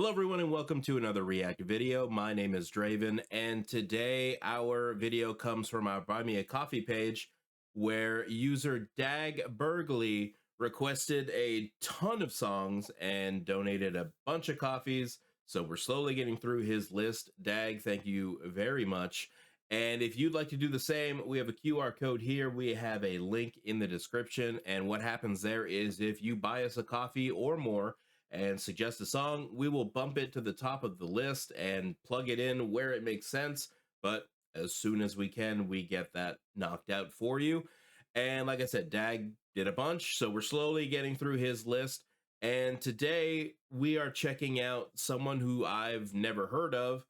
Hello everyone and welcome to another React video. My name is Draven and today our video comes from our Buy Me a Coffee page where user Dag Burgley requested a ton of songs and donated a bunch of coffees. So we're slowly getting through his list. Dag, thank you very much. And if you'd like to do the same, we have a QR code here. We have a link in the description. And what happens there is if you buy us a coffee or more, and suggest a song, we will bump it to the top of the list and plug it in where it makes sense. But as soon as we can, we get that knocked out for you. And like I said, Dag did a bunch, so we're slowly getting through his list. And today we are checking out someone who I've never heard of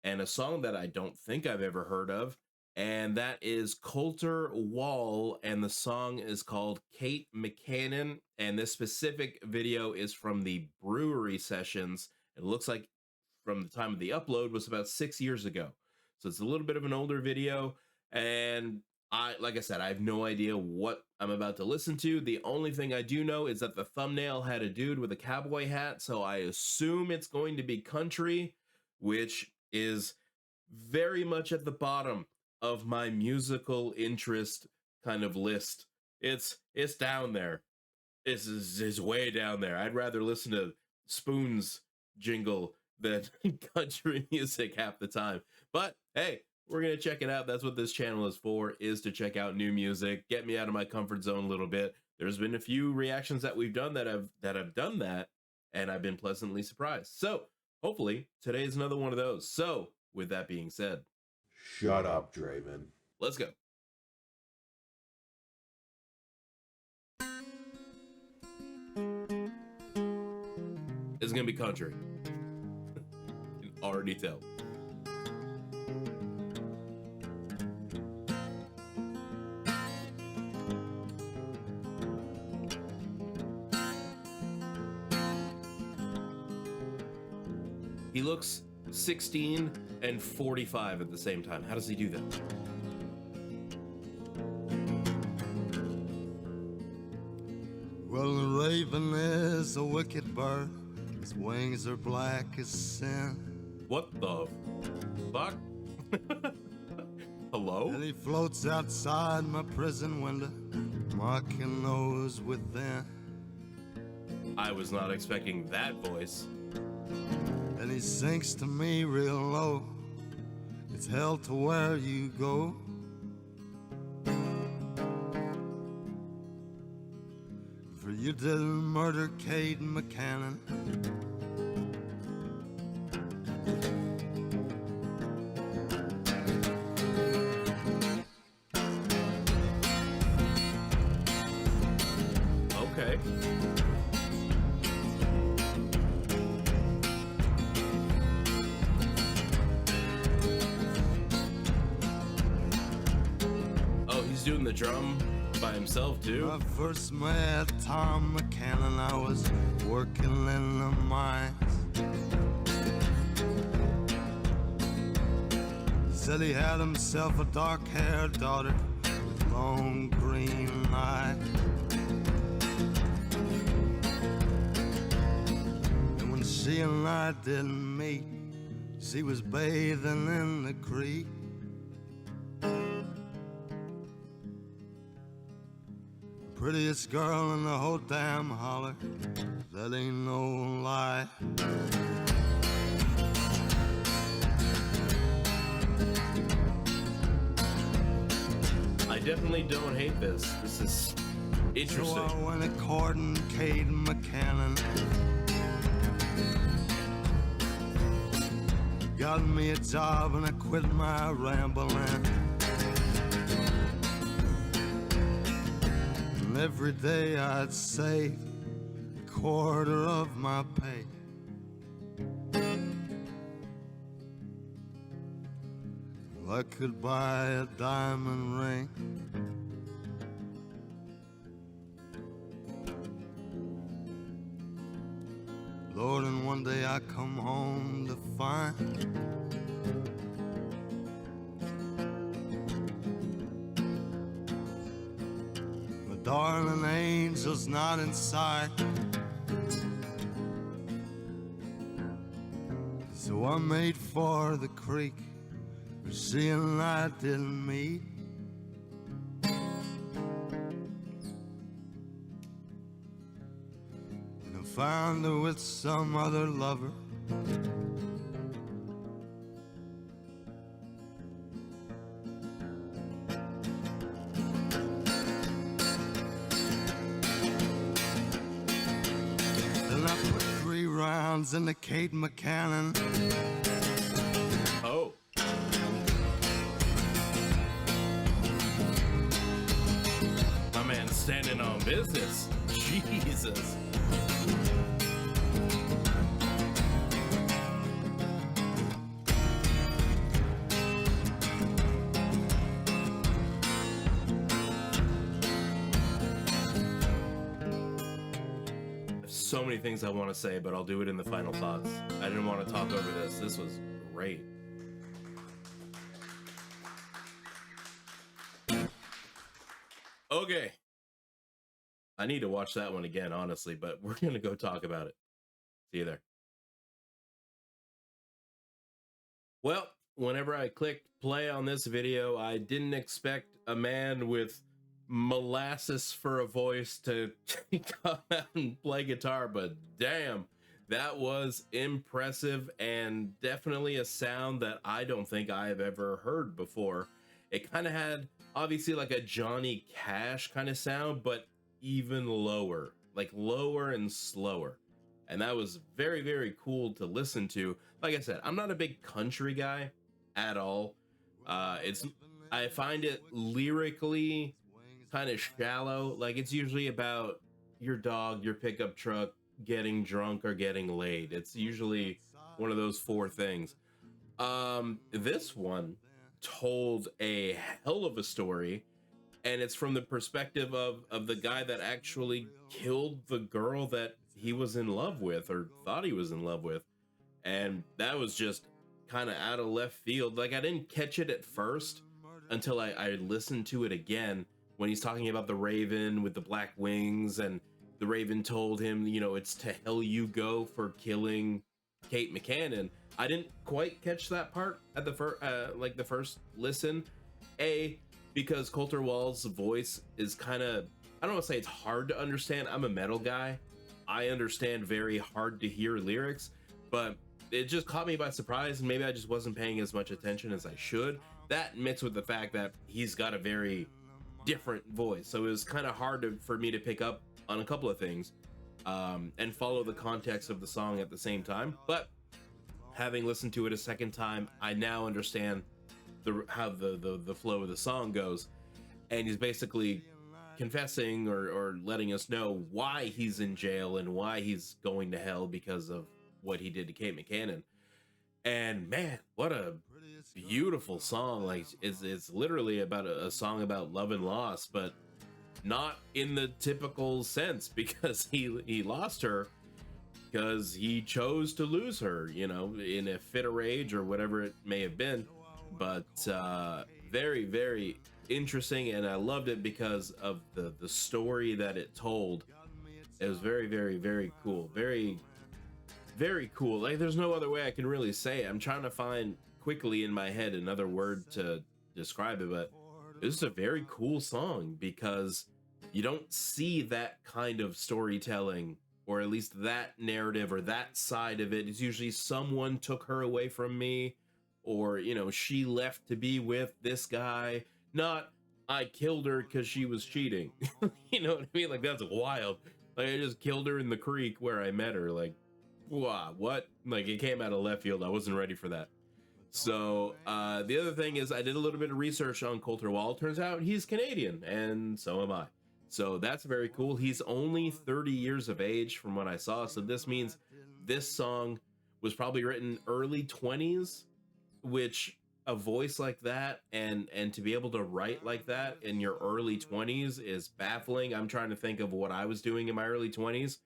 and a song that I don't think I've ever heard of. And that is Colter Wall, and the song is called Kate McCannon, and this specific video is from the brewery sessions. It looks like from the time of the upload was about 6 years ago, so it's a little bit of an older video. And like I said, I have no idea what I'm about to listen to. The only thing I do know is that the thumbnail had a dude with a cowboy hat, so I assume it's going to be country, which is very much at the bottom of my musical interest kind of list. It's down there. It's way down there. I'd rather listen to Spoon's jingle than country music half the time. But hey, we're gonna check it out. That's what this channel is for, is to check out new music, get me out of my comfort zone a little bit. There's been a few reactions that we've done that have done that, and I've been pleasantly surprised. So hopefully today is another one of those. So with that being said, shut up, Draven. Let's go. It's gonna be country. You can already tell. He looks 16 and 45 at the same time. How does he do that? Well, the raven is a wicked bird. His wings are black as sin. What the fuck? Hello? And he floats outside my prison window, mocking those within. I was not expecting that voice. And he sings to me real low. It's hell to where you go. For you didn't murder Kate McCannon. Okay. Doing the drum by himself too. When I first met Tom McCannon, I was working in the mines. He said he had himself a dark-haired daughter with long green eyes. And when she and I didn't meet, she was bathing in the creek. Prettiest girl in the whole damn holler, that ain't no lie. I definitely don't hate this. This is interesting. So I went a courting Kate McCannon. Got me a job and I quit my rambling. Every day I'd save a quarter of my pay. Well, I could buy a diamond ring. Lord, and one day I come home to find darling angel's not inside. So I made for the creek, where she and I didn't meet. And I found her with some other lover. Then I put 3 rounds in the Kate McCannon. Oh. My man's standing on business. Jesus. So many things I want to say, but I'll do it in the final thoughts. I didn't want to talk over this. This was great. Okay. I need to watch that one again, honestly, but we're going to go talk about it. See you there. Well, whenever I clicked play on this video, I didn't expect a man with molasses for a voice to come out and play guitar, but damn, that was impressive and definitely a sound that I don't think I have ever heard before. It kind of had obviously like a Johnny Cash kind of sound, but even lower, like lower and slower. And that was very, very cool to listen to. Like I said, I'm not a big country guy at all. I find it lyrically kind of shallow. Like it's usually about your dog, your pickup truck, getting drunk or getting laid. It's usually one of those 4 things. This one told a hell of a story, and it's from the perspective of the guy that actually killed the girl that he was in love with or thought he was in love with. And that was just kind of out of left field. Like I didn't catch it at first until I listened to it again, when he's talking about the raven with the black wings, and the raven told him, you know, it's to hell you go for killing Kate McCannon. I didn't quite catch that part at the first listen. Because Colter Wall's voice is kind of, I don't want to say it's hard to understand. I'm a metal guy. I understand very hard to hear lyrics, but it just caught me by surprise, and maybe I just wasn't paying as much attention as I should. That mixed with the fact that he's got a very different voice, so it was kind of hard for me to pick up on a couple of things and follow the context of the song at the same time. But having listened to it a second time, I now understand how the flow of the song goes, and he's basically confessing or letting us know why he's in jail and why he's going to hell because of what he did to Kate McCannon. And man, what a beautiful song. Like it's literally about a song about love and loss, but not in the typical sense, because he lost her because he chose to lose her, you know, in a fit of rage or whatever it may have been. But very, very interesting, and I loved it because of the story that it told. It was very, very, very cool. Very, very cool. Like there's no other way I can really say it. I'm trying to find quickly in my head another word to describe it, but this is a very cool song because you don't see that kind of storytelling, or at least that narrative or that side of it. It's usually someone took her away from me, or, you know, she left to be with this guy, not I killed her because she was cheating. You know what I mean? Like that's wild. Like I just killed her in the creek where I met her. Like, wow, what? Like it came out of left field. I wasn't ready for that. So the other thing is I did a little bit of research on Colter Wall. Turns out he's Canadian, and so am I. So that's very cool. He's only 30 years of age from what I saw. So this means this song was probably written early 20s, which a voice like that and to be able to write like that in your early 20s is baffling. I'm trying to think of what I was doing in my early 20s.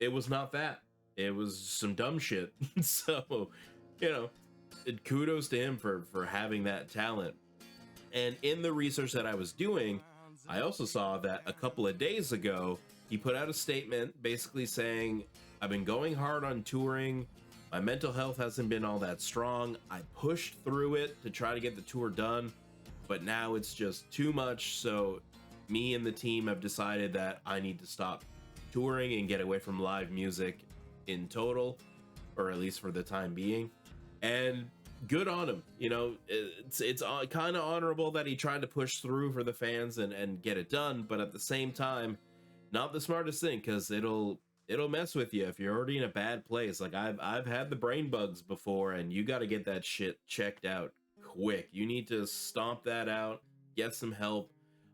It was not that. It was some dumb shit. So, you know, kudos to him for having that talent. And in the research that I was doing, I also saw that a couple of days ago, he put out a statement basically saying, I've been going hard on touring. My mental health hasn't been all that strong. I pushed through it to try to get the tour done, but now it's just too much. So me and the team have decided that I need to stop touring and get away from live music in total, or at least for the time being. And good on him. You know, it's kind of honorable that he tried to push through for the fans and get it done, but at the same time, not the smartest thing, because it'll mess with you if you're already in a bad place. Like I've had the brain bugs before, and you got to get that shit checked out quick. You need to stomp that out, get some help.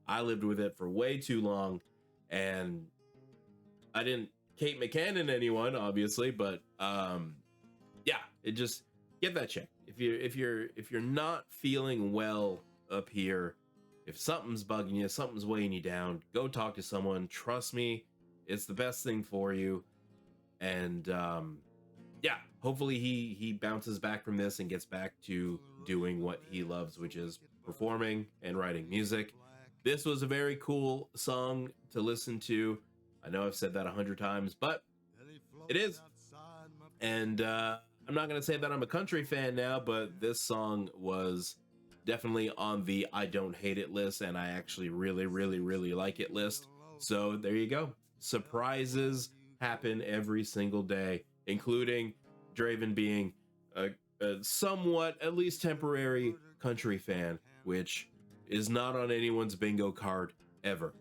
I lived with it for way too long, and I didn't Kate McCannon anyone, obviously, but yeah, it just get that checked. If you're not feeling well up here, if something's bugging you, something's weighing you down, go talk to someone. Trust me, it's the best thing for you. And yeah, hopefully he bounces back from this and gets back to doing what he loves, which is performing and writing music. This was a very cool song to listen to. I know I've said that 100 times, but it is. And I'm not gonna say that I'm a country fan now, but this song was definitely on the I don't hate it list, and I actually really like it list. So there you go. Surprises happen every single day, including Draven being a somewhat, at least temporary, country fan, which is not on anyone's bingo card ever.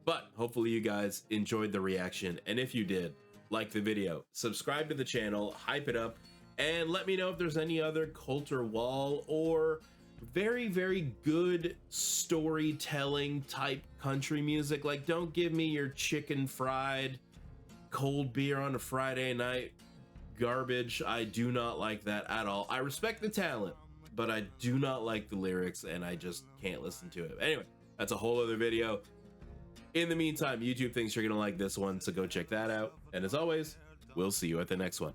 But hopefully you guys enjoyed the reaction, and if you did, like the video, subscribe to the channel, hype it up, and let me know if there's any other Colter Wall or very good storytelling type country music. Like, don't give me your chicken fried cold beer on a Friday night garbage. I do not like that at all. I respect the talent, but I do not like the lyrics, and I just can't listen to it. Anyway, that's a whole other video. In the meantime, YouTube thinks you're gonna like this one, so go check that out. And as always, we'll see you at the next one.